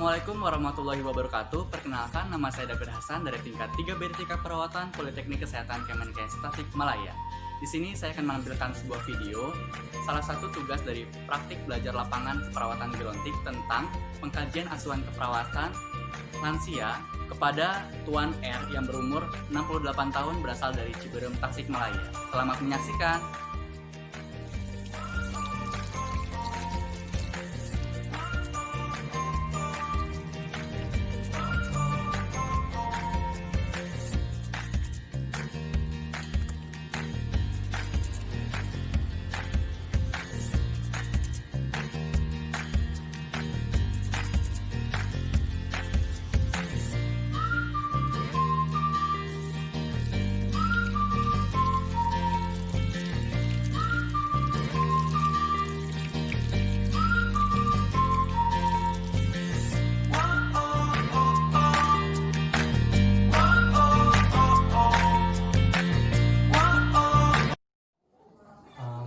Assalamualaikum warahmatullahi wabarakatuh. Perkenalkan, nama saya David Hasan dari tingkat 3B Tingkat Perawatan Politeknik Kesehatan Kemenkes Tasikmalaya. Di sini saya akan menampilkan sebuah video, salah satu tugas dari praktik belajar lapangan keperawatan gerontik tentang pengkajian asuhan keperawatan lansia kepada Tuan R yang berumur 68 tahun berasal dari Ciberem, Tasikmalaya. Selamat menyaksikan.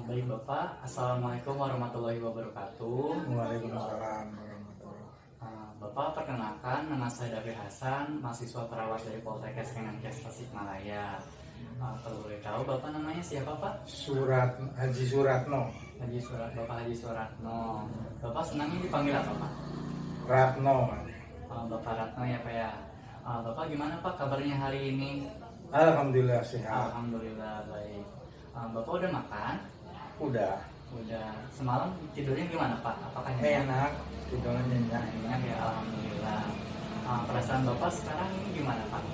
Baik Bapak, Assalamualaikum warahmatullahi wabarakatuh. Waalaikumsalam warahmatullahi wabarakatuh. Bapak, perkenalkan, nama saya David Hasan, mahasiswa perawat dari Poltekkes Kemenkes Tasikmalaya. Kalau boleh tahu, Bapak namanya siapa Pak? Haji Suratno. Bapak Haji Suratno. Bapak senangnya dipanggil apa Pak? Ratno. Bapak Ratno ya Pak ya. Bapak gimana Pak kabarnya hari ini? Alhamdulillah sehat. Alhamdulillah baik. Bapak udah makan? Udah. Semalam tidurnya gimana Pak? Apakah nyenyak? Enak. Tidurnya nyenyak. Nyenyak ya, alhamdulillah. Perasaan Bapak sekarang ini gimana Pak?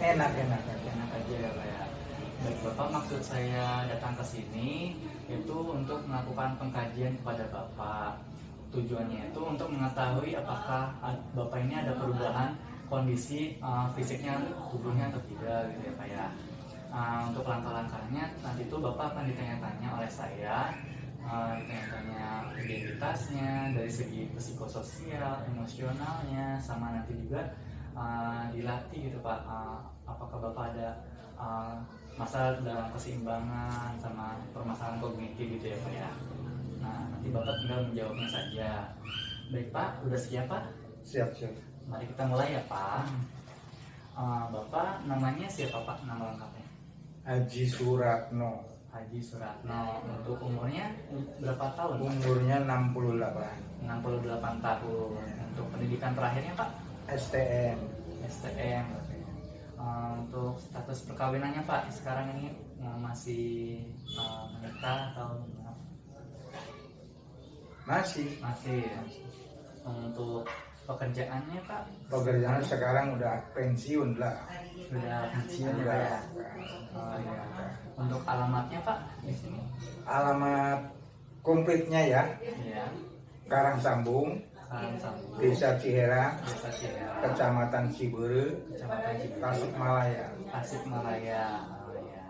Enak aja. Enak aja ya Pak ya. Baik Bapak, maksud saya datang ke sini itu untuk melakukan pengkajian kepada Bapak. Tujuannya itu untuk mengetahui apakah Bapak ini ada perubahan kondisi fisiknya, tubuhnya atau tidak gitu ya Pak ya. Untuk langkah-langkahnya nanti itu Bapak akan ditanya-tanya oleh saya, ditanya-tanya identitasnya dari segi psikososial, emosionalnya, sama nanti juga dilatih gitu Pak, apakah Bapak ada masalah dalam keseimbangan sama permasalahan kognitif gitu ya Pak ya. Nah, nanti Bapak tinggal menjawabnya saja. Baik Pak, udah siap Pak? Siap. Mari kita mulai ya Pak. Bapak namanya siapa Pak, nama lengkapnya? Haji Suratno. Haji Suratno. Untuk umurnya berapa tahun? Umurnya 68. 68 tahun. Untuk pendidikan terakhirnya Pak? STM. STM. Untuk status perkawinannya Pak, sekarang ini masih menikah atau Masih. ya? Untuk pekerjaannya Pak? Pekerjaan sekarang udah pensiun lah. Sudah pensiun ya Pak ya? Ya. Untuk alamatnya Pak di sini? Alamat komplitnya ya. Iya. Karangsambung, Sambung. Desa Ciherang, Desa Ciherang, Kecamatan Ciberem, Kecamatan Ciberem, Tasikmalaya. Tasikmalaya. Ya.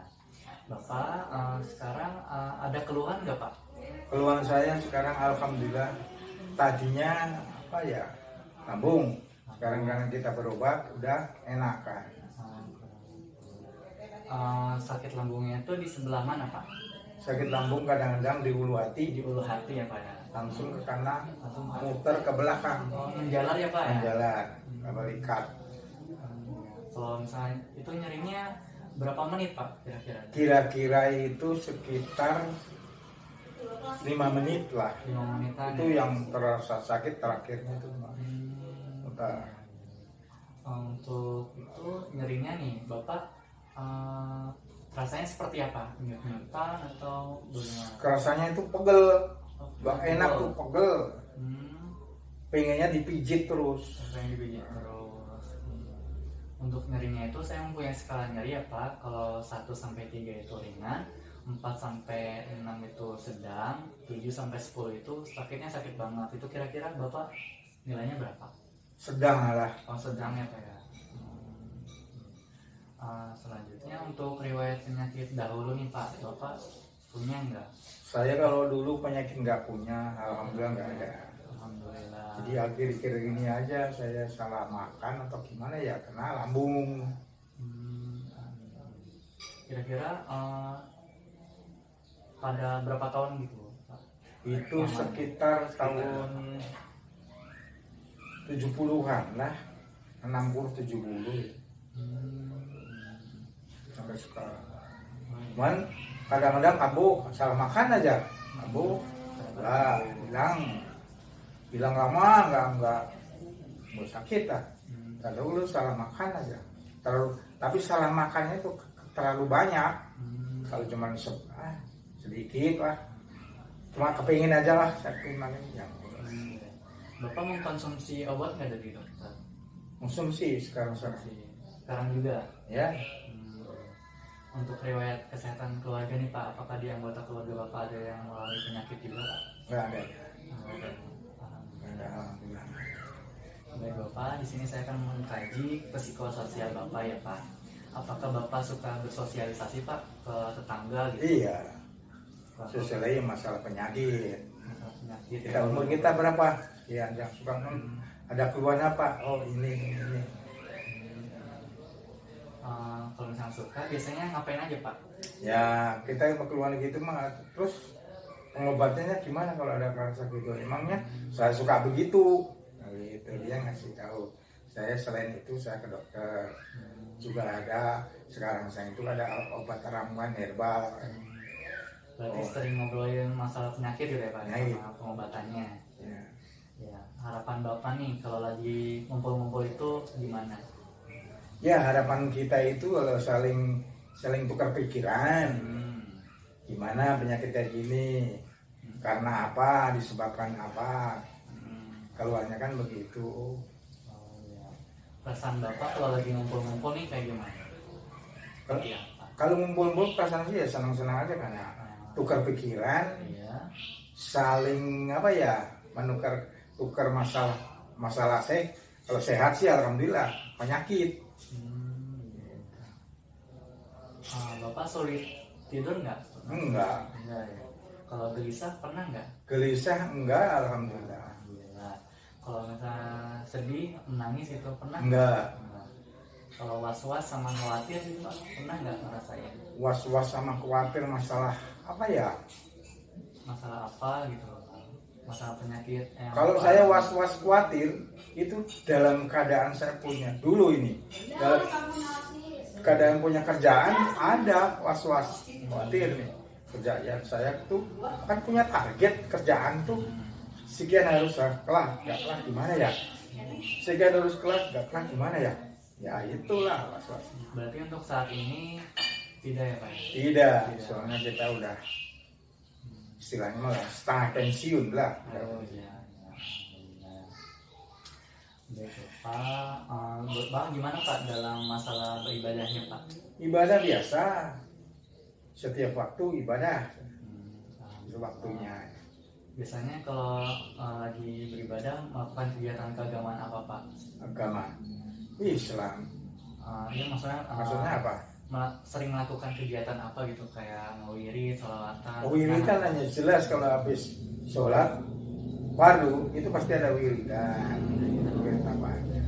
Bapak sekarang ada keluhan nggak Pak? Keluhan saya sekarang alhamdulillah, tadinya apa ya, lambung. Sekarang karena kita berobat udah enakan. Sakit lambungnya itu di sebelah mana Pak? Sakit lambung kadang-kadang di ulu hati, Di ulu hati ya Pak ya? langsung ke kanan, Langsung muter ke belakang, menjalar ya Pak ya? jalan, balikat. Kalau misalnya itu nyerinya berapa menit Pak kira-kira? Kira-kira itu sekitar 5 menit lah. 5 menitan. Itu yang terasa sakit terakhirnya itu. Udah. Untuk itu nyerinya nih Bapak rasanya seperti apa? Nyut-nyutan atau bagaimana? Rasanya itu pegel, Pegel. enak tuh pegel. Pengennya dipijit terus. Rasanya dipijit terus. Untuk nyerinya itu saya mempunyai skala nyeri ya Pak. Kalau 1-3 itu ringan, 4-6 itu sedang, 7-10 itu sakitnya sakit banget. Itu kira-kira Bapak nilainya berapa? Sedang lah. Oh, sedang ya Pak ya. Selanjutnya untuk riwayat penyakit dahulu nih Pak, Bapak punya nggak? Saya kalau dulu penyakit nggak punya, alhamdulillah nggak ada. Alhamdulillah. Jadi akhir-akhir ini aja saya salah makan atau gimana ya, kena lambung. Kira-kira pada berapa tahun gitu Pak? Itu sekitar tahun 70-an lah, 60 70 sampai sekarang. Cuman kadang-kadang abu salah makan aja, abu lah bilang lama nggak sakit lah. Kalau lu salah makan aja, tapi salah makannya itu terlalu banyak. Kalau cuma sedikit lah, cuma kepingin aja lah satu mana yang. Bapak mengkonsumsi obat nggak dari dokter? Konsumsi sekarang Sekarang juga. ya. Untuk riwayat kesehatan keluarga nih Pak, apakah di anggota keluarga Bapak ada yang mengalami penyakit juga Pak? Nggak ada. Alhamdulillah. Baik Bapak, di sini saya akan mengkaji psikososial Bapak ya Pak. Apakah Bapak suka bersosialisasi Pak ke tetangga gitu? Iya. Sesuai masalah penyakit. Masalah penyakit. Kita umur kita berapa? Ya, yang suka ada keluhan apa? Oh ini. Kalau misalnya suka, biasanya ngapain aja Pak? Ya kita keluhan gitu mah, terus pengobatannya gimana kalau ada rasa gitu? Emangnya saya suka begitu? Nah, gitu dia ngasih tahu. Saya selain itu saya ke dokter. Juga ada sekarang saya itu ada obat ramuan herbal. Berarti sering ngobrolin masalah penyakit gitu ya Pak, Ya, sama pengobatannya. Ya. Ya, harapan Bapak nih kalau lagi ngumpul-ngumpul itu gimana? Ya harapan kita itu kalau saling tukar pikiran. Gimana penyakit kayak gini? Karena apa? Disebabkan apa? Keluarnya kan begitu. Oh, ya. Perasaan Bapak kalau lagi ngumpul-ngumpul nih kayak gimana? Iya. Kalau ngumpul-ngumpul perasaan sih ya senang-senang aja karena tukar pikiran, Iya. saling apa ya, tukar masalah saya. Kalau sehat sih alhamdulillah, penyakit. Bapak sulit tidur nggak? Enggak. Enggak ya. Kalau gelisah pernah nggak? Gelisah enggak alhamdulillah. Alhamdulillah. Kalau misalnya sedih, menangis itu pernah? Enggak. Enggak. Kalau was-was sama khawatir itu Pak, pernah nggak ngerasain? Was-was sama khawatir masalah apa ya? Masalah apa gitu loh, Pak? Masalah penyakit yang Kalau apa? saya was-was khawatir itu dalam keadaan saya punya dulu ini. Dalam keadaan punya kerjaan ada was-was khawatir nih. Kerjaan saya tuh kan punya target kerjaan tuh sekian harus kelar, nggak kelar gimana ya? Sekian harus kelar, nggak kelar gimana ya? Ya itulah was-was. Berarti untuk saat ini tidak ya Pak? Tidak, soalnya kita udah istilahnya malah setengah pensiun lah. Oh iya. Baik Pak, Bapak gimana Pak dalam masalah beribadahnya Pak? Ibadah biasa, setiap waktu ibadah, waktunya. Biasanya kalau lagi beribadah melakukan kegiatan keagamaan apa Pak? Agama Islam. Iya maksudnya Maksudnya apa? sering melakukan kegiatan apa gitu kayak ngewirid, sholawatan. Wiridan hanya jelas kalau habis sholat fardu itu pasti ada wiridan. Wirid apa aja.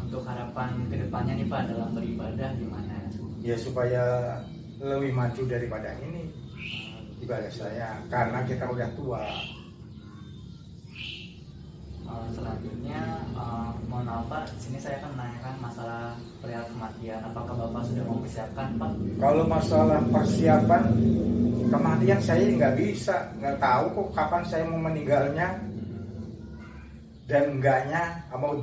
Untuk harapan kedepannya nih Pak dalam beribadah gimana? Ya supaya lebih maju daripada ini ibadah saya karena kita udah tua. Selanjutnya mohon maaf Pak, di sini saya akan menanyakan masalah perihal kematian. Apakah Bapak sudah mempersiapkan Pak? Kalau masalah persiapan kematian saya nggak bisa, nggak tahu kok kapan saya mau meninggalnya dan enggaknya,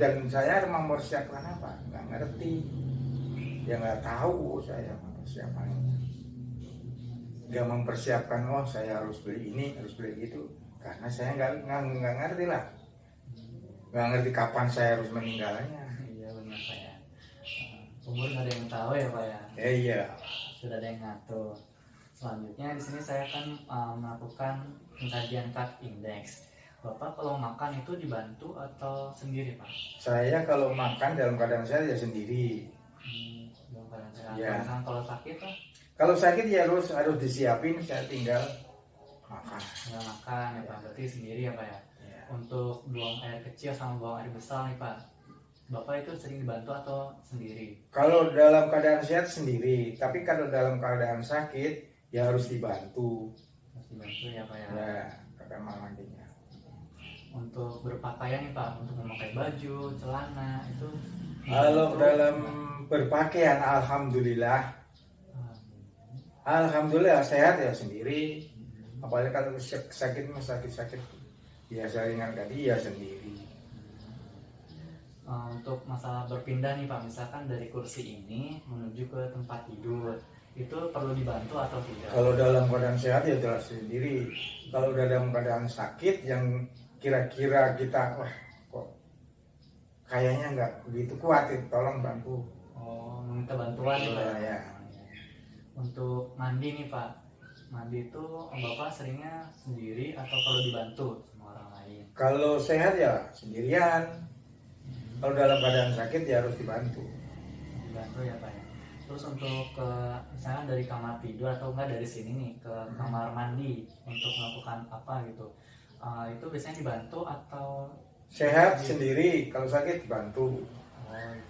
dan saya mempersiapkan apa? Nggak ngerti, ya nggak tahu saya persiapannya. Nggak mempersiapkan, oh saya harus beli ini, harus beli itu, karena saya nggak ngerti lah, nggak ngerti kapan saya harus meninggalnya. Iya benar Pak ya. Umur nggak ada yang tahu ya Pak ya. Iya. Sudah ada yang ngatur. Selanjutnya di sini saya akan melakukan pengkajian cut index. Bapak kalau makan itu dibantu atau sendiri Pak? Saya kalau makan dalam keadaan saya ya sendiri. Dalam keadaan sehat. Ya. Kalau sakit Pak? Kalau sakit ya harus disiapin, saya tinggal makan. Nggak makan ya Pak, berarti sendiri ya Pak ya. Ya. Untuk buang air kecil sama buang air besar nih Pak, Bapak itu sering dibantu atau sendiri? Kalau dalam keadaan sehat sendiri, tapi kalau dalam keadaan sakit ya harus dibantu. Harus dibantu ya Pak ya. Ya, ke kamar mandinya. untuk berpakaian nih Pak, untuk memakai baju, celana itu Kalau dalam berpakaian, alhamdulillah sehat ya sendiri. Apalagi kalau sakit sakit biasa ringan tadi ya sendiri. Untuk masalah berpindah nih Pak, misalkan dari kursi ini menuju ke tempat tidur, itu perlu dibantu atau tidak? Kalau dalam keadaan sehat ya jelas sendiri. Kalau dalam keadaan sakit yang kira-kira kita wah kok kayaknya nggak begitu kuat, tolong bantu. Oh, meminta bantuan nih Pak. Ya. Untuk mandi nih Pak, mandi itu Bapak seringnya sendiri atau perlu dibantu sama orang lain? Kalau sehat ya sendirian. Kalau dalam keadaan sakit ya harus dibantu. Dibantu ya Pak ya. Terus untuk ke misalnya dari kamar tidur atau enggak dari sini nih ke kamar mandi untuk melakukan apa gitu, itu biasanya dibantu atau Sehat sendiri, kalau sakit dibantu.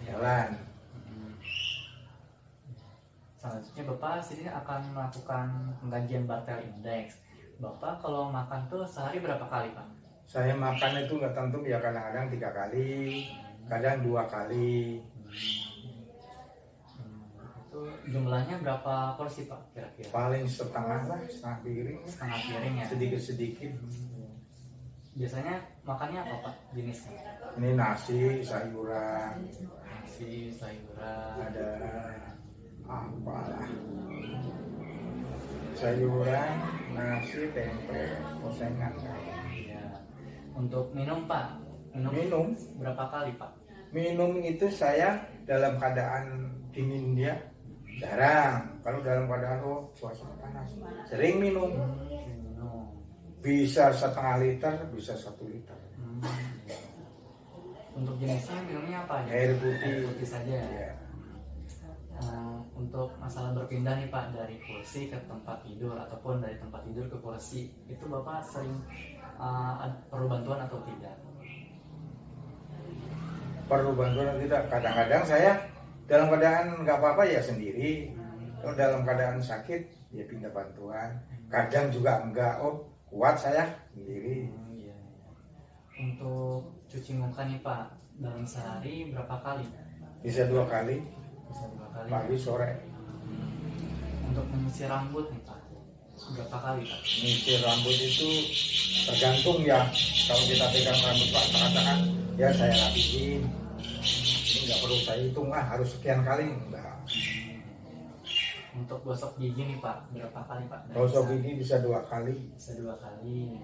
Jalan. Selanjutnya Bapak sini akan melakukan pengkajian Bartel Index. Bapak kalau makan tuh sehari berapa kali Pak? Saya makan itu nggak tentu ya, kadang-kadang 3 kali, kadang 2 kali. Itu jumlahnya berapa porsi Pak kira-kira? Paling setengah lah, setengah piring. Setengah piring ya? Sedikit-sedikit. Biasanya makannya apa Pak jenisnya? Ini nasi, sayuran, Nasi, sayuran, ada apalah. Sayuran, nasi, tempe, posengan. ya. Untuk minum Pak, Minum, berapa kali Pak? minum itu saya dalam keadaan dingin dia jarang. Kalau dalam keadaan suasana panas, sering minum. Minum. Bisa setengah liter, bisa 1 liter. Untuk jenisnya minumnya apa? Air putih. Air putih saja. Ya. Untuk masalah berpindah nih Pak dari kursi ke tempat tidur ataupun dari tempat tidur ke kursi, itu Bapak sering perlu bantuan atau tidak? Perlu bantuan atau tidak? Kadang-kadang saya dalam keadaan nggak apa-apa ya sendiri. Kalau dalam keadaan sakit ya pindah bantuan. Kadang juga enggak, kuat saya sendiri. Iya. Untuk cuci muka nih Pak, dalam sehari berapa kali? Bisa 2 kali, Bisa 2 kali. pagi sore. Untuk menyisir rambut nih Pak, berapa kali Pak? Nyisir rambut itu tergantung ya. Kalau kita pegang rambut Pak, katakan ya saya rapihin. Ini nggak perlu saya hitung, harus sekian kali, enggak. Untuk gosok gigi nih Pak, berapa kali Pak? Gosok gigi bisa 2 kali. Bisa 2 kali.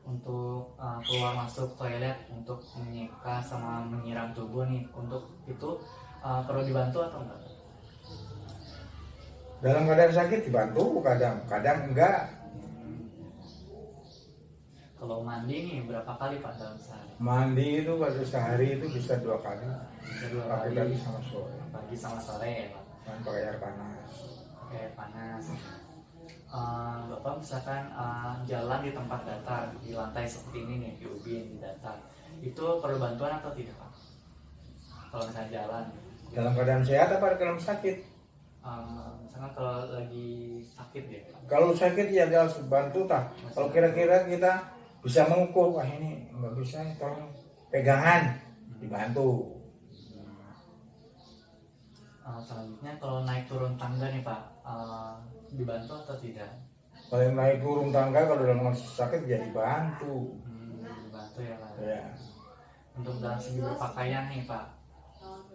Untuk keluar masuk toilet untuk menyeka sama menyiram tubuh nih, untuk itu perlu dibantu atau enggak? Dalam keadaan sakit dibantu, kadang enggak. Kalau mandi nih berapa kali Pak dalam sehari? Mandi itu kalau sehari itu bisa 2 kali. Bisa 2 Pagi kali. sama sore. Pagi sama sore ya Pak. Dan pakai air panas. Pakai air panas. Bapak misalkan jalan di tempat datar, di lantai seperti ini nih, di ubin, di datar, itu perlu bantuan atau tidak Pak? Kalau misalnya jalan Dalam keadaan sehat apa dalam sakit? misalkan kalau lagi sakit ya Pak. Kalau sakit ya harus bantu tak. Kalau kira-kira kita bisa mengukur, wah ini nggak bisa, tolong pegangan, dibantu. Selanjutnya kalau naik turun tangga nih Pak, dibantu atau tidak? Kalau naik turun tangga kalau dalam sakit ya dibantu. Dibantu ya Pak. Ya. Untuk dalam segi berpakaian nih Pak,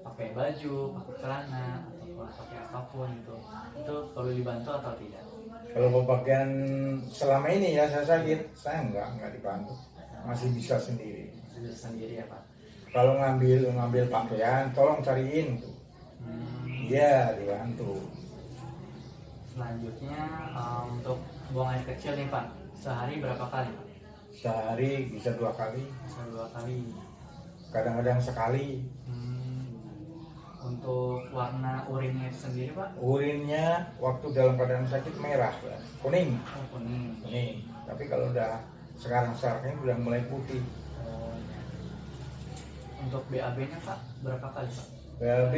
pakai baju, pakai celana, ataupun pakai apapun itu perlu dibantu atau tidak? Kalau berpakaian selama ini ya saya sakit, saya enggak dibantu, masih bisa sendiri. Bisa sendiri ya Pak. Kalau ngambil pakaian, tolong cariin tuh. Iya, dibantu. Selanjutnya untuk buang air kecil nih Pak, sehari berapa kali Pak? Sehari bisa 2 kali, Bisa 2 kali. kadang-kadang sekali. Untuk warna urinnya itu sendiri Pak? Urinnya waktu dalam keadaan sakit merah, kuning. Oh, kuning. Tapi kalau udah sekarang ini udah mulai putih. Untuk BAB-nya Pak, berapa kali Pak? BAB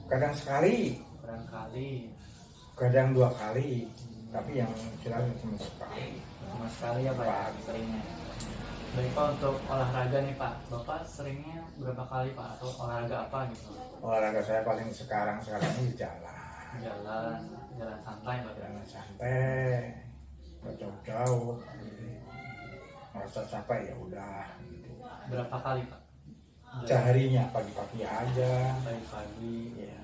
kadang sekali, Kadang kali. kadang 2 kali. Tapi yang selalu cuma sekali. Cuma sekali ya Pak ya, seringnya. Baik Pak, untuk olahraga nih Pak, Bapak seringnya berapa kali Pak? Atau olahraga apa gitu? Olahraga saya paling sekarang ini jalan. Jalan santai Pak. Jalan santai, nggak jauh-jauh. Merasa capek ya udah. Gitu. Berapa kali Pak? Seharinya pagi-pagi aja. Pagi-pagi. Ya.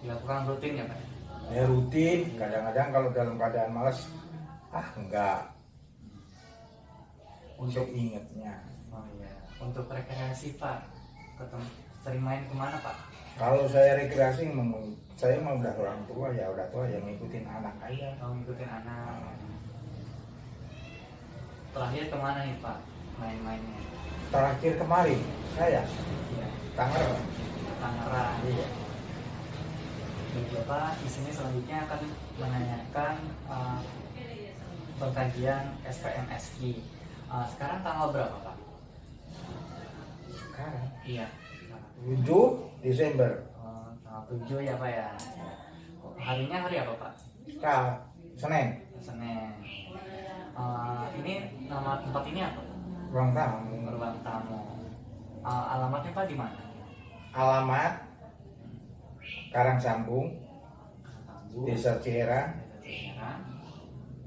Dilakukan rutin ya Pak? Ya rutin. Kadang-kadang kalau dalam keadaan malas, enggak. Untuk ingetnya. Oh iya. Untuk rekreasi Pak, sering main kemana Pak? Kalau saya rekreasi, saya mau udah orang tua ya udah tua yang ngikutin anak aja. Mau ngikutin anak. Terakhir kemana nih Pak main-mainnya? Terakhir kemarin saya Iya. Tangerang. Tangerang. Iya. Baik Bapak, di sini selanjutnya akan menanyakan pengkajian SPMSI. Sekarang tanggal berapa Pak? Sekarang Iya. 7 Desember. Tanggal 7 ya Pak ya. Harinya hari apa Pak? Senin. Senin. Ini nama tempat ini apa? Ruang tamu. Ruang tamu. Alamatnya Pak di mana? Alamat Karangsambung, Desa Ciherang,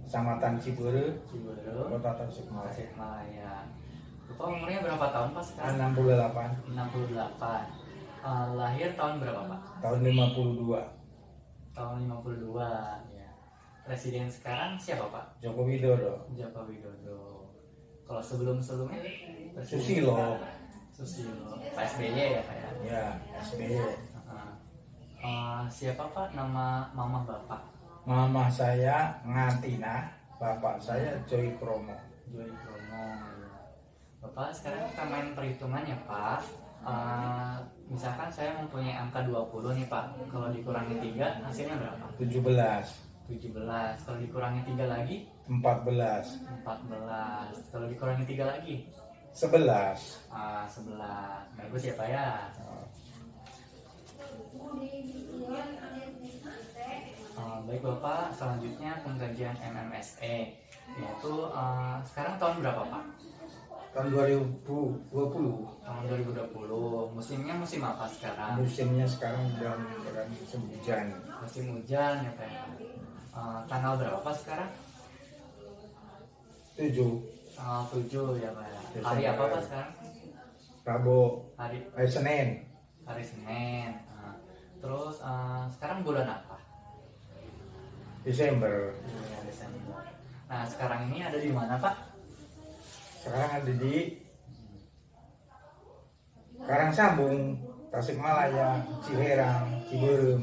Kecamatan Cibereu, Kota Tasikmalaya. Tasikmalaya. Bapak umurnya berapa tahun Pak sekarang? 68. 68. Lahir tahun berapa Pak? Tahun 52. Tahun 52 ya. Presiden sekarang siapa Pak? Joko Widodo. Joko Widodo. Kalau sebelumnya Susilo. Pak SBY ya Pak ya? Ya, SBY. Siapa Pak nama mama Bapak? Mama saya Ngatina, bapak saya Joy Kromo. Joy Kromo ya. Bapak sekarang kita main perhitungan ya Pak. Misalkan saya mempunyai angka 20 nih Pak. Kalau dikurangi 3 hasilnya berapa? 17. Kalau dikurangi 3 lagi 14. 14. Kalau dikurangi 3 lagi 11. 11. Bagus ya Pak ya. Baik Bapak, selanjutnya pengkajian MMSE, yaitu sekarang tahun berapa Pak? Tahun 2020. Tahun 2020. Musimnya musim apa sekarang? Musimnya sekarang udah musim hujan. Musim hujan ya Pak. Tanggal berapa Pak sekarang? 7. Tanggal 7 ya Pak. Desember. Hari apa Pak sekarang? Rabu. Hari Senin. Senin. Terus sekarang bulan apa? Desember. Ya, Desember. Nah sekarang ini ada di mana Pak? Sekarang ada di Karangsambung, Tasikmalaya, Ciherang, Cibereu.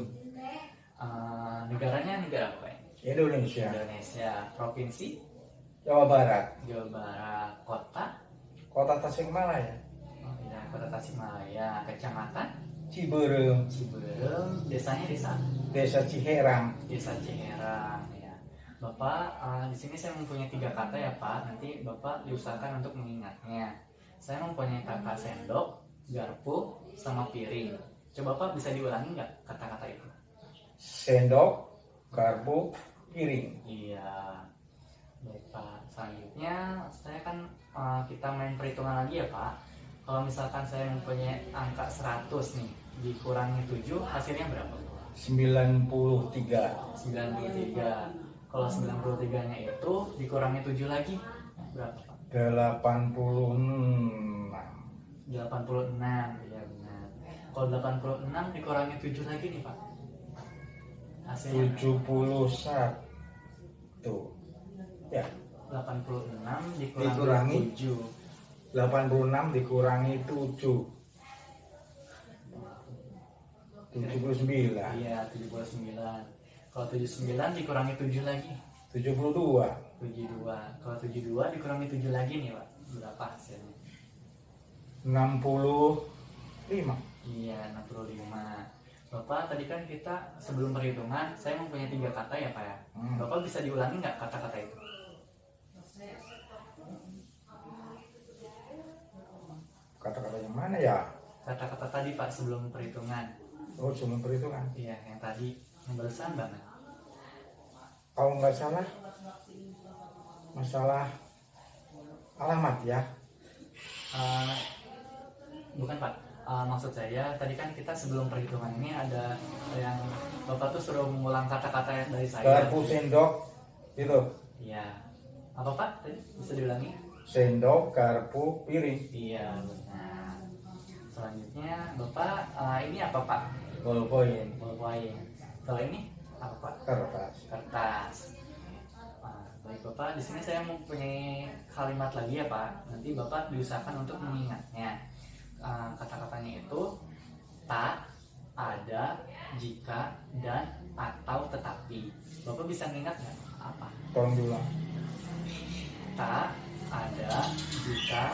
Negaranya negara apa ya? Indonesia. Indonesia. Provinsi Jawa Barat. Jawa Barat. Kota Tasikmalaya. Oh iya, Kota Tasikmalaya. Kecamatan Cibereu. Cibereu. Desanya Desa Ciherang. Desa Ciherang ya. Bapak, di sini saya mempunyai 3 kata ya Pak. Nanti Bapak diusahakan untuk mengingatnya. Saya mempunyai kata sendok, garpu, sama piring. Coba Bapak bisa diulangi nggak kata-kata itu? Sendok, garpu, piring. Iya. Baik Pak. Selanjutnya saya kan kita main perhitungan lagi ya Pak. Kalau misalkan saya mempunyai angka 100 nih, dikurangi 7 hasilnya berapa? 93. 93. Kalau 93-nya itu dikurangi 7 lagi berapa Pak? 86. 86 ya benar. Kalau 86 dikurangi 7 lagi nih Pak. Hasilnya 71. Ya, 86 Dikurangi. dikurangi 7. 86 dikurangi 7. 79. Iya, 79. Kalau 79 dikurangi 7 lagi 72. 72. Kalau 72 dikurangi 7 lagi nih Pak, berapa hasilnya? 65. Iya, 65. Bapak, tadi kan kita sebelum perhitungan saya mempunyai 3 kata ya Pak ya. Bapak bisa diulangi nggak kata-kata itu? Kata-kata yang mana ya? Kata-kata tadi Pak sebelum perhitungan. Oh, cuma perhitungan. Iya, yang tadi yang barusan banget. kalau nggak salah masalah alamat ya. Eh, bukan Pak. Maksud saya tadi kan kita sebelum perhitungan ini ada yang Bapak tuh suruh mengulang kata-kata dari saya. Garpu sendok itu. Iya. Apa Pak? Tadi bisa diulangi? Sendok, garpu, piring. Iya, benar. Selanjutnya Bapak ini apa Pak? Ballpoint. Ballpoint. Kalau ini apa Pak? Kertas. Kertas. Baik Bapak, di sini saya mempunyai kalimat lagi ya Pak. Nanti Bapak diusahakan untuk mengingatnya. Kata-katanya itu tak, ada, jika, dan, atau, tetapi. Bapak bisa mengingat nggak apa? Tolong diulang. Tak, ada, jika,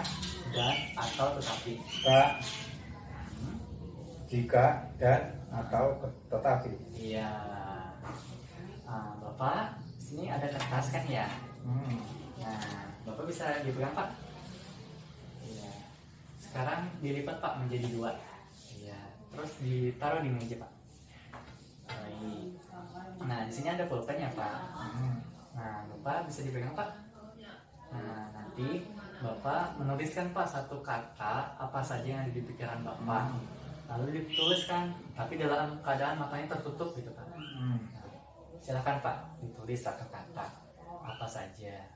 dan, atau, tetapi. Tak, jika, dan, atau tetapi. Iya. Bapak, sini ada kertas kan ya? Nah, Bapak bisa dipegang Pak? Iya. Sekarang dilipat Pak menjadi 2. Iya. Terus ditaruh di meja Pak. Baik. Nah, di sini ada pulpen ya Pak. Nah, Bapak bisa dipegang Pak. Nah, nanti Bapak menuliskan Pak satu kata apa saja yang ada di pikiran Bapak. Lalu dituliskan, tapi dalam keadaan matanya tertutup gitu Pak. Silakan Pak, ditulis satu kata apa saja.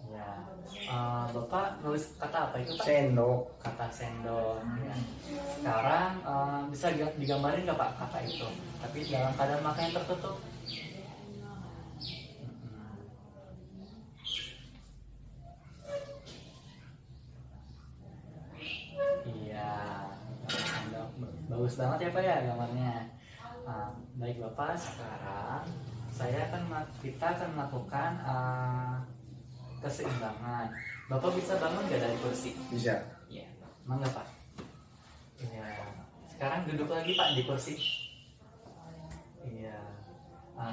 Ya, Bapak nulis kata apa itu Pak? Sendok. Kata sendok. Ya. Sekarang bisa digambarin nggak Pak kata itu? Tapi dalam keadaan matanya tertutup. Iya, bagus banget ya Pak ya gambarnya. Baik Bapak, sekarang kita akan melakukan keseimbangan. Bapak bisa bangun nggak dari kursi? Bisa. Iya, mangga Pak. Iya. Sekarang duduk lagi Pak di kursi. Iya.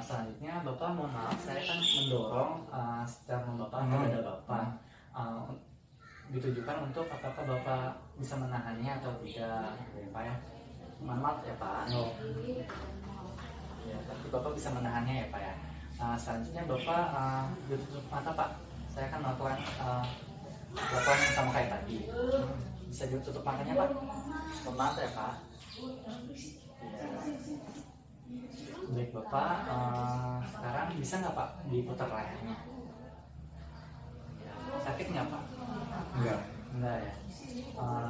Selanjutnya Bapak mohon maaf, saya akan mendorong secara Bapak kepada Bapak. Ditujukan untuk apakah Bapak bisa menahannya atau tidak, ya Pak ya. Mohon maaf ya Pak. Ya, tapi Bapak bisa menahannya ya Pak ya. Selanjutnya Bapak tutup mata Pak. Saya akan melakukan yang sama kayak tadi. Bisa ditutup matanya Pak. Mohon maaf ya Pak. Ya. Baik Bapak, sekarang bisa nggak Pak diputar layarnya? Ya. Sakit nggak Pak? Enggak. Enggak ya.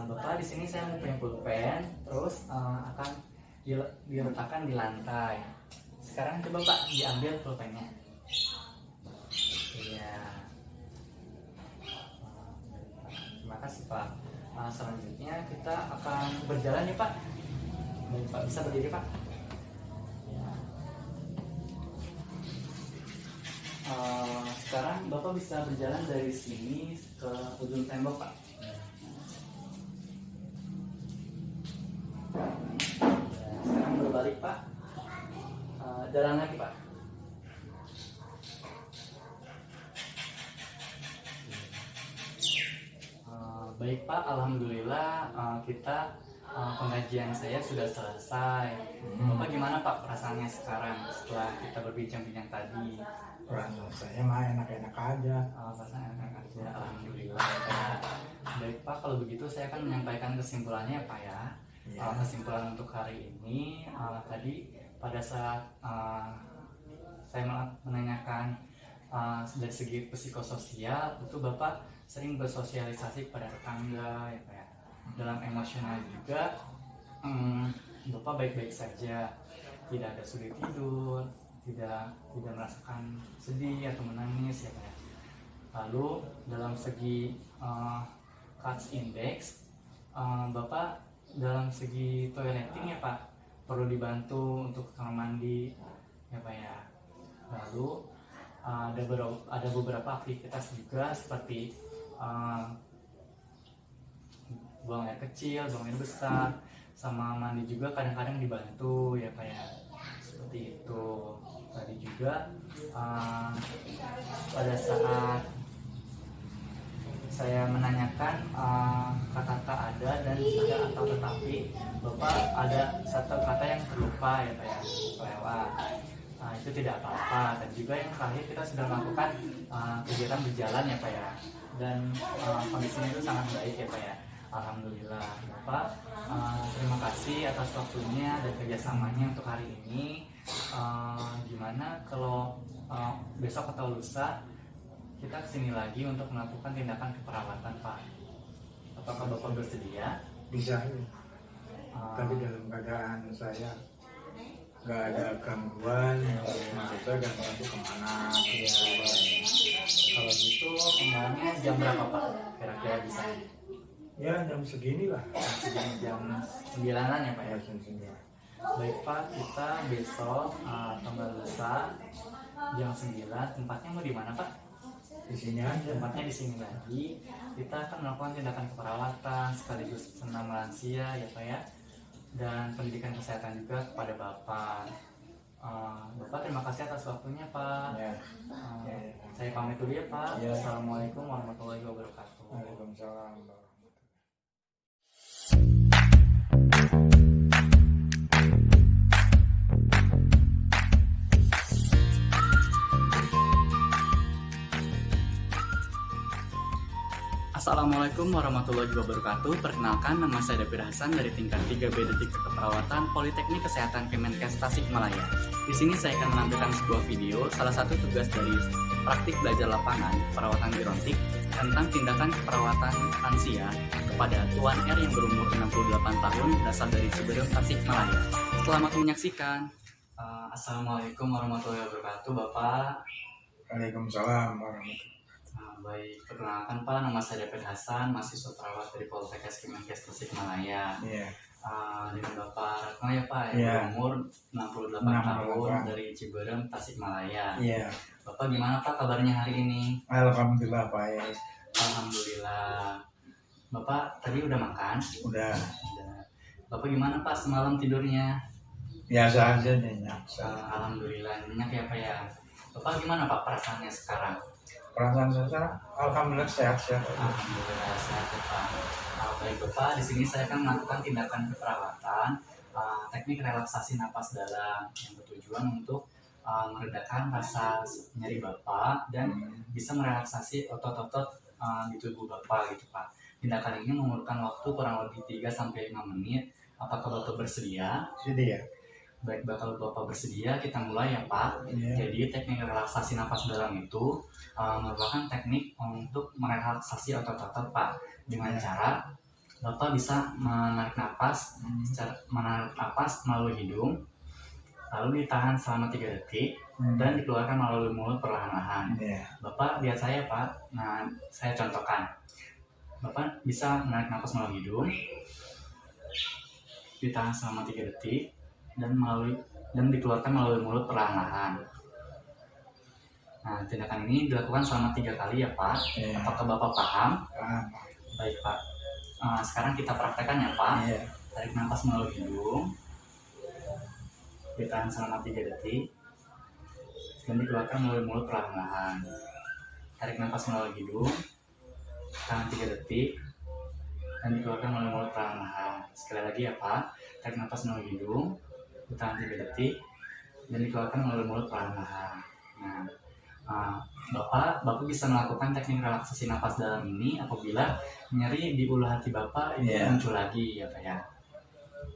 Bapak di sini saya mempunyai pulpen, terus akan diletakkan di lantai. Sekarang coba Pak diambil pulpennya. Iya. Terima kasih Pak. Selanjutnya kita akan berjalan ya Pak. Baik Pak, bisa berdiri Pak. Ya. Sekarang Bapak bisa berjalan dari sini ke ujung tembok Pak. Sekarang berbalik Pak. Jalan lagi Pak. Baik Pak, alhamdulillah kita pengajian saya sudah selesai. Bapak gimana Pak perasaannya sekarang setelah kita berbincang-bincang tadi? Perasaan saya mah enak-enak aja. Perasaan enak aja, alhamdulillah. Baik Pak, kalau begitu saya akan menyampaikan kesimpulannya Pak ya. Kesimpulan untuk hari ini tadi pada saat saya menanyakan dari segi psikososial itu Bapak sering bersosialisasi kepada tetangga ya Pak ya. Dalam emosional juga Bapak baik-baik saja, tidak ada sulit tidur, tidak merasakan sedih atau menangis ya Pak ya. Lalu dalam segi CATS Index Bapak dalam segi toileting ya Pak perlu dibantu untuk kamar mandi ya Pak ya. Lalu ada beberapa aktivitas juga seperti buang air kecil, buang air besar, sama mandi juga kadang-kadang dibantu ya Pak ya. Seperti itu. Tadi juga pada saat saya menanyakan kata-kata ada dan ada atau tetapi, Bapak ada satu kata yang terlupa ya Pak ya, lewat. Itu tidak apa-apa. Dan juga yang terakhir kita sudah melakukan kegiatan berjalan ya Pak ya, dan kondisinya itu sangat baik ya Pak ya. Alhamdulillah Bapak, terima kasih atas waktunya dan kerjasamanya untuk hari ini. Gimana kalau besok atau lusa kita kesini lagi untuk melakukan tindakan keperawatan Pak? Apakah Bapak bersedia? Bisa. Tapi dalam keadaan saya nggak ada gangguan, maksud saya gangguan itu kemana? Kalau gitu umumnya jam berapa Pak? Kira-kira bisa? Ya jam segini lah. Jam 9-an ya Pak ya? Ya jam segini. Baik Pak, kita besok tanggal lusa jam 9. Tempatnya mau di mana Pak? Di sini aja. Tempatnya di sini lagi. Kita akan melakukan tindakan keperawatan sekaligus senam lansia ya Pak ya, dan pendidikan kesehatan juga kepada Bapak. Bapak terima kasih atas waktunya Pak. Ya. Saya pamit dulu ya Pak. Ya. Assalamualaikum warahmatullahi wabarakatuh. Waalaikumsalam. Assalamualaikum warahmatullahi wabarakatuh. Perkenalkan, nama saya Dapir Hasan dari tingkat 3B Detik Keperawatan Politeknik Kesehatan Kemenkes Tasikmalaya. Di sini saya akan menampilkan sebuah video salah satu tugas dari praktik belajar lapangan perawatan gerontik tentang tindakan keperawatan lansia kepada Tuan R yang berumur 68 tahun berasal dari Ciberem, Tasikmalaya. Selamat menyaksikan. Assalamualaikum warahmatullahi wabarakatuh, Bapak. Waalaikumsalam warahmatullahi. Baik, perkenalkan Pak, nama saya David Hasan, mahasiswa perawat dari Politeknik Kemenkes Tasikmalaya. Iya. Dengan Bapak Ratno ya Pak, yang Iya. berumur 68 tahun dari Ciberem, Tasikmalaya. Iya. Bapak gimana Pak kabarnya hari ini? Alhamdulillah baik. Alhamdulillah. Bapak tadi udah makan? Udah. Udah. Bapak gimana Pak semalam tidurnya? Biasa aja nyenyak. Alhamdulillah, nyenyak ya Pak ya. Bapak gimana Pak perasaannya sekarang? Perasaan saya alhamdulillah sehat-sehat. Alhamdulillah sehat ya Pak. Baik Bapak, di sini saya akan melakukan tindakan keperawatan teknik relaksasi napas dalam yang bertujuan untuk meredakan rasa nyeri Bapak dan bisa merelaksasi otot-otot di tubuh Bapak gitu Pak. Tindakan ini memerlukan waktu kurang lebih 3-5 menit. Apakah Bapak bersedia? Jadi ya. Baik, bakal Bapak bersedia, kita mulai ya Pak. Iya. Jadi teknik relaksasi napas dalam itu merupakan teknik untuk merelaksasi otot-otot Pak. Dengan cara Bapak bisa menarik napas melalui hidung, lalu ditahan selama 3 detik dan dikeluarkan melalui mulut perlahan-lahan. Iya. Bapak lihat saya Pak. Nah, saya contohkan. Bapak bisa menarik napas melalui hidung, ditahan selama 3 detik dan dikeluarkan melalui mulut perlahan-lahan. Nah, tindakan ini dilakukan selama 3 kali ya Pak. Iya. Apakah Bapak paham? Paham. Baik Pak. Sekarang kita praktekkan ya Pak. Iya. Tarik nafas melalui hidung, ditahan selama 3 detik, dan dikeluarkan melalui mulut perlahan-lahan. Tarik nafas melalui hidung, tahan 3 detik, dan dikeluarkan melalui mulut perlahan-lahan. Sekali lagi ya Pak. Tarik nafas melalui hidung, ditahan 3 detik, dan dikeluarkan melalui mulut perlahan-lahan. Nah, Bapak bisa melakukan teknik relaksasi napas dalam ini apabila nyeri di ulu hati Bapak itu muncul lagi ya Pak ya.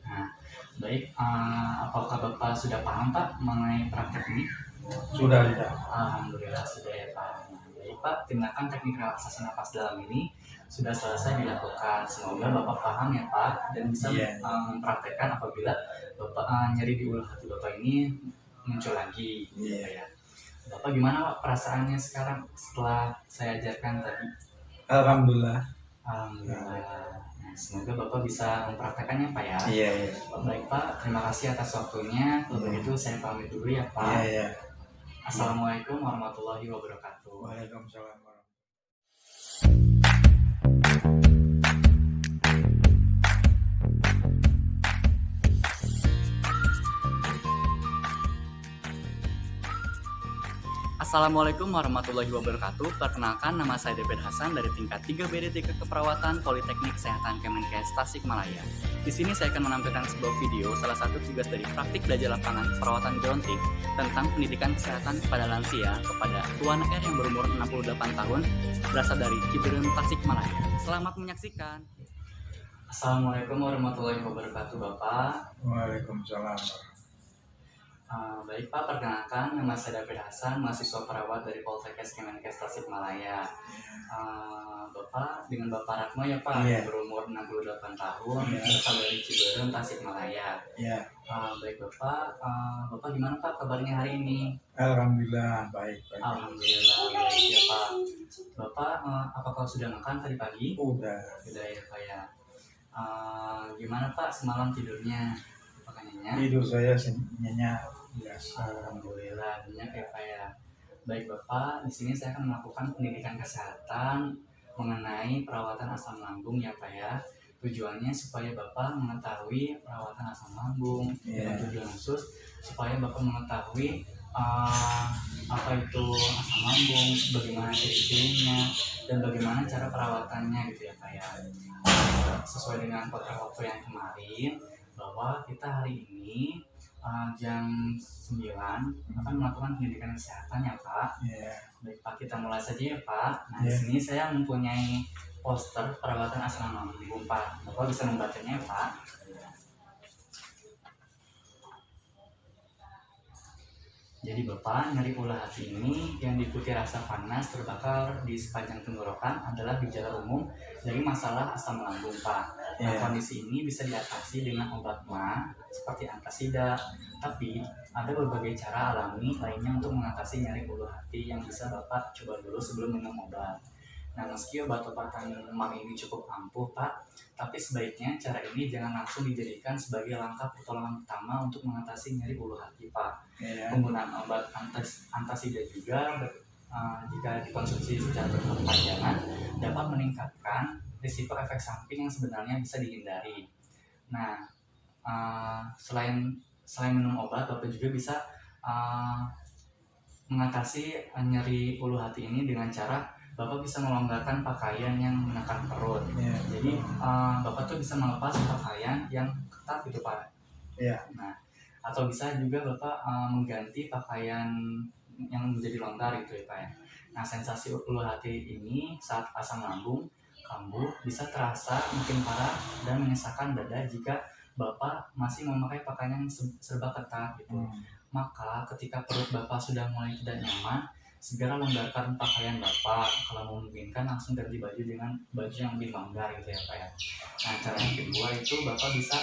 Nah, baik, apakah Bapak sudah paham Pak mengenai praktek ini? Sudah tidak. Alhamdulillah sudah ya Pak. Nah, baik Pak, tindakan teknik relaksasi napas dalam ini sudah selesai dilakukan. Semoga Bapak paham ya Pak dan bisa mempraktekkan apabila Bapak nyeri di ulu hati Bapak ini muncul lagi. Ya. Bapak gimana Pak perasaannya sekarang setelah saya ajarkan tadi? Alhamdulillah. Alhamdulillah. Nah, semoga Bapak bisa mempraktekannya Pak ya. Iya. Baik Pak, terima kasih atas waktunya. Kalau begitu saya pamit dulu ya Pak. Iya. Assalamualaikum warahmatullahi wabarakatuh. Waalaikumsalam warahmatullahi. Assalamualaikum warahmatullahi wabarakatuh. Perkenalkan, nama saya David Hasan dari tingkat 3 BD3 Keperawatan Politeknik Kesehatan Kemenkes Tasikmalaya. Di sini saya akan menampilkan sebuah video salah satu tugas dari praktik belajar lapangan perawatan gerontik tentang pendidikan kesehatan kepada lansia kepada Tuan R yang berumur 68 tahun berasal dari Ciberem, Tasikmalaya. Selamat menyaksikan. Assalamualaikum warahmatullahi wabarakatuh, Bapak. Waalaikumsalam. Baik Pak, perkenalkan, nama saya David Hasan, mahasiswa perawat dari Poltekkes Kemenkes Tasikmalaya. Bapak dengan Bapak Ratmo ya Pak, Iya. berumur 68 tahun, Iya. berasal dari Ciberem, Tasikmalaya. Ya, Baik Bapak, Bapak gimana Pak kabarnya hari ini? alhamdulillah baik. Alhamdulillah baik ya Pak. Bapak, apakah sudah makan tadi pagi? Udah. Sudah ya Pak ya. Gimana Pak semalam tidurnya? Apakah nyenyak? Tidur saya nyenyak biasa. Alhamdulillah, banyak ya Pak ya. Baik Bapak, di sini saya akan melakukan pendidikan kesehatan mengenai perawatan asam lambung ya Pak ya. Tujuannya supaya Bapak mengetahui perawatan asam lambung, Iya. dengan tujuan khusus supaya Bapak mengetahui apa itu asam lambung, bagaimana ciri-cirinya, dan bagaimana cara perawatannya gitu ya Pak ya. Sesuai dengan kontrak waktu yang kemarin, bahwa kita hari ini jam 9 akan melakukan pendidikan kesehatan ya Pak. Ya, Baik Pak, kita mulai saja ya Pak. Nah, di Ya. sini saya mempunyai poster perawatan asam lambung Pak. Bapak bisa membacanya ya Pak. Jadi Bapak, nyeri ulu hati ini yang diikuti rasa panas terbakar di sepanjang tenggorokan adalah gejala umum dari masalah asam lambung Pak. Nah, Ya. kondisi ini bisa diatasi dengan obat MA seperti antasida, tapi ada berbagai cara alami lainnya untuk mengatasi nyeri ulu hati yang bisa Bapak coba dulu sebelum minum obat. Nah, meski obat-obatan MA ini cukup ampuh Pak, tapi sebaiknya cara ini jangan langsung dijadikan sebagai langkah pertolongan pertama untuk mengatasi nyeri ulu hati Pak. ya, Penggunaan obat antasida juga jika dikonsumsi secara berkepanjangan dapat meningkatkan risiko efek samping yang sebenarnya bisa dihindari. Nah, selain minum obat, Bapak juga bisa mengatasi nyeri ulu hati ini dengan cara Bapak bisa melonggarkan pakaian yang menekan perut. ya, Jadi Bapak tuh bisa melepas pakaian yang ketat gitu Pak. ya, Nah, atau bisa juga Bapak mengganti pakaian yang menjadi longgar gitu ya Pak ya. Nah, sensasi ulu hati ini saat asam lambung kambuh bisa terasa makin parah dan menyesakan dada jika Bapak masih memakai pakaian yang serba ketat gitu. Maka ketika perut Bapak sudah mulai tidak nyaman, segera longgarkan pakaian Bapak. Kalau memungkinkan langsung ganti baju dengan baju yang lebih longgar gitu ya Pak ya. Nah, cara yang kedua itu Bapak bisa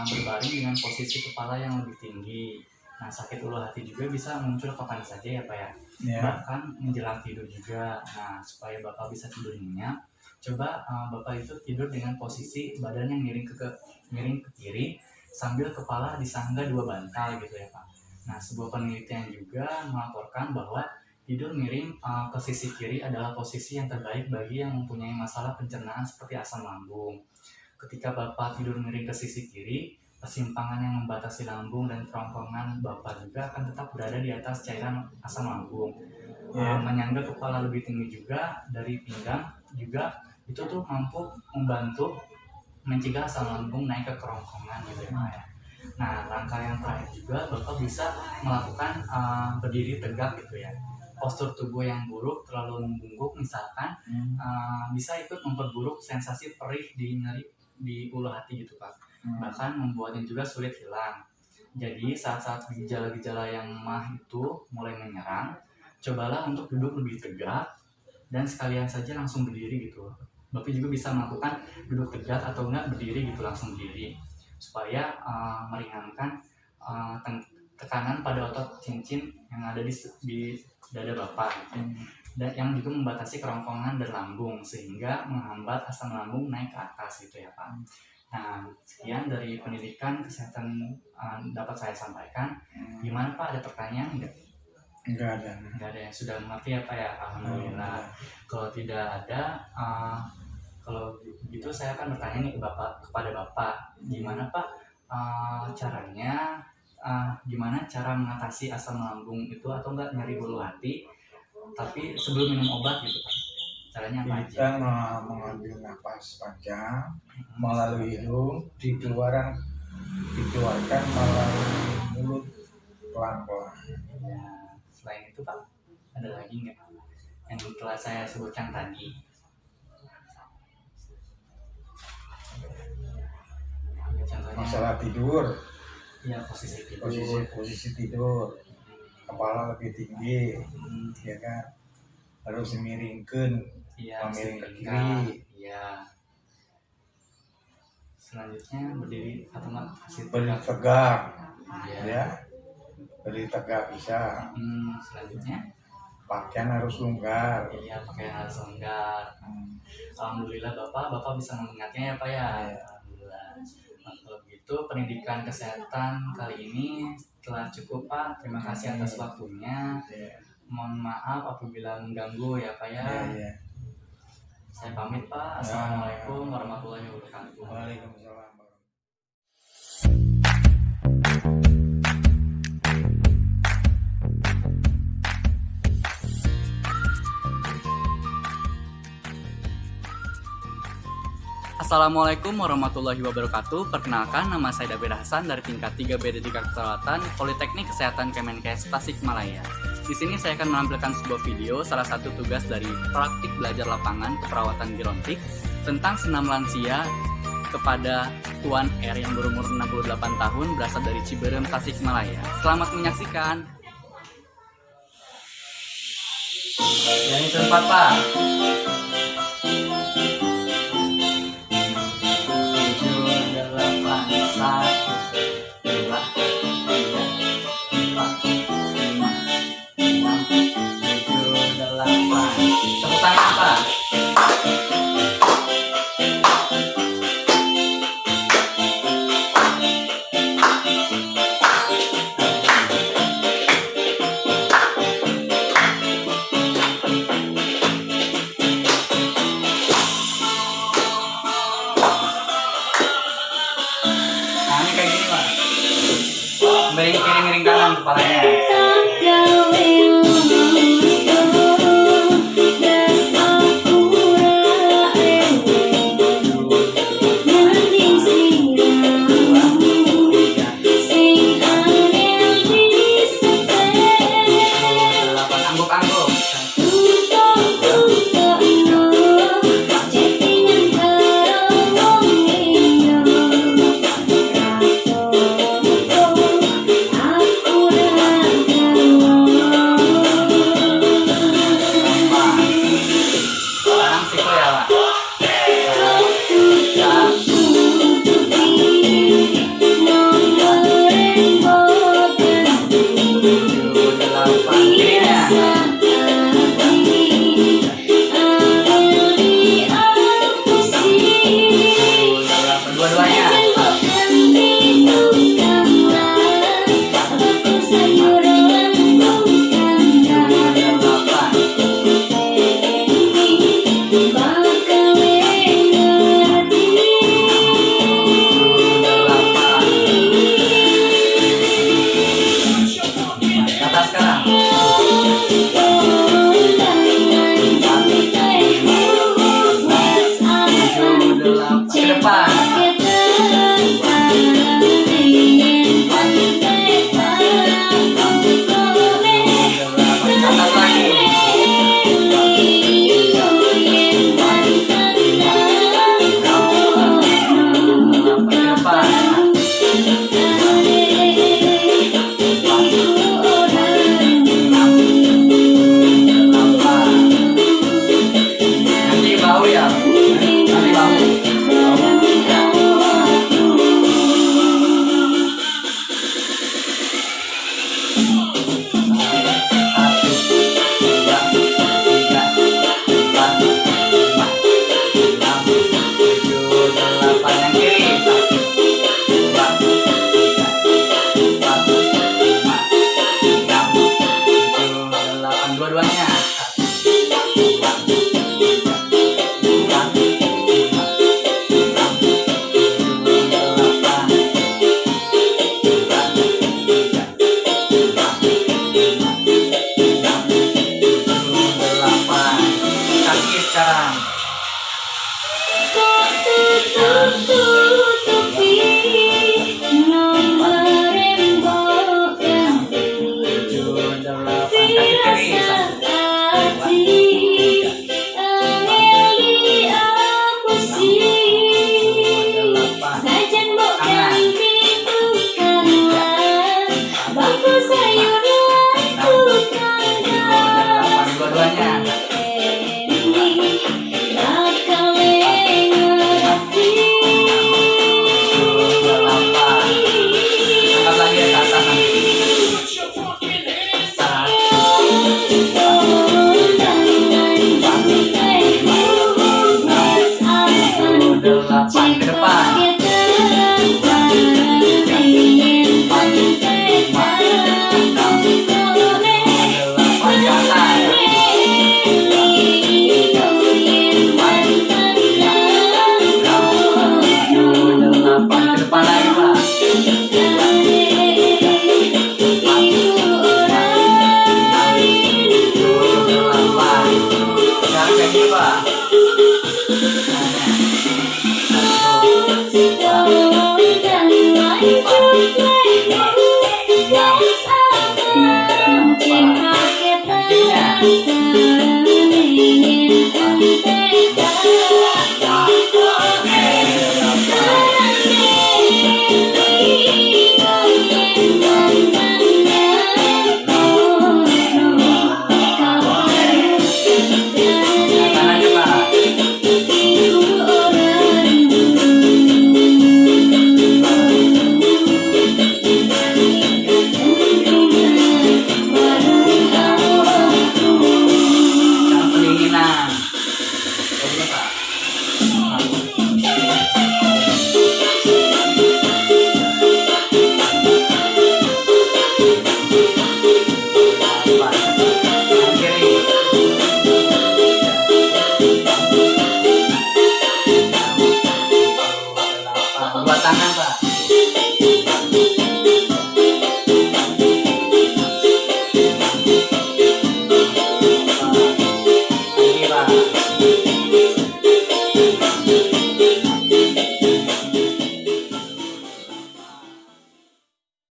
berbaring dengan posisi kepala yang lebih tinggi. Nah, sakit ulu hati juga bisa muncul kapan saja ya Pak ya. ya, Bahkan menjelang tidur juga. Nah, supaya Bapak bisa tidur nyenyak, coba Bapak itu tidur dengan posisi badan yang miring ke kiri sambil kepala disangga dua bantal gitu ya Pak. Nah, sebuah penelitian juga melaporkan bahwa tidur miring ke sisi kiri adalah posisi yang terbaik bagi yang mempunyai masalah pencernaan seperti asam lambung. Ketika Bapak tidur miring ke sisi kiri, persimpangan yang membatasi lambung dan kerongkongan Bapak juga akan tetap berada di atas cairan asam lambung. Ya. Menyangga kepala lebih tinggi juga dari pinggang juga itu tuh mampu membantu mencegah asam lambung naik ke kerongkongan gitu ya Pak ya. Nah, langkah yang terakhir juga Bapak bisa melakukan berdiri tegak gitu ya. Postur tubuh yang buruk terlalu membungkuk misalkan bisa ikut memperburuk sensasi perih di nyeri di ulu hati gitu Pak. Bahkan membuatnya juga sulit hilang. Jadi saat-saat gejala-gejala yang MAH itu mulai menyerang, cobalah untuk duduk lebih tegak dan sekalian saja langsung berdiri gitu. Bapak juga bisa melakukan duduk tegak atau enggak berdiri gitu, langsung berdiri supaya meringankan tekanan pada otot cincin yang ada di dada Bapak gitu. Dan yang juga membatasi kerongkongan dan lambung sehingga menghambat asam lambung naik ke atas gitu ya Pak. Nah, sekian dari pendidikan kesehatan dapat saya sampaikan. Gimana Pak, ada pertanyaan enggak? enggak ada. Enggak ada yang sudah mengerti ya Pak ya? Alhamdulillah. Kalau tidak ada, kalau gitu saya akan bertanya nih kepada Bapak, gimana Pak caranya, gimana cara mengatasi asam lambung itu atau enggak nyeri ulu hati Tapi sebelum minum obat gitu Pak, caranya apa Kita aja? mengambil nafas panjang melalui hidung, dikeluarkan melalui mulut pelan-pelan. Ya, selain itu Pak, ada lagi nggak yang telah saya sebutkan tadi? Ya, contohnya, Masalah tidur, ya posisi tidur. posisi tidur, kepala lebih tinggi, Hmm, ya kan, harus miringkan, iya, miring ke setrika. kiri, Iya. Selanjutnya berdiri atau nggak kasih berdiri tegak. tegak, Iya. ya, berdiri tegak bisa. Selanjutnya, Pakaian harus longgar. iya pakaian harus longgar. Alhamdulillah Bapak bisa mengingatnya ya Pak ya. Iya. Alhamdulillah. Nah, kalau begitu pendidikan kesehatan kali ini telah cukup Pak. Terima kasih atas waktunya. Ya, Mohon maaf apabila mengganggu ya Pak ya. ya. Saya pamit Pak. Assalamualaikum warahmatullahi wabarakatuh. Waalaikumsalam. Assalamualaikum warahmatullahi wabarakatuh. Perkenalkan, nama saya Dabir Hasan dari tingkat 3B Tingkat Keperawatan Politeknik Kesehatan Kemenkes Tasikmalaya. Di sini saya akan menampilkan sebuah video salah satu tugas dari praktik belajar lapangan keperawatan gerontik tentang senam lansia kepada Tuan R yang berumur 68 tahun berasal dari Ciberem, Tasikmalaya. Selamat menyaksikan. Yang keempat Pak. 7, 8, miring kanan kepalanya. 8 ke depan. 2 tangan Pak.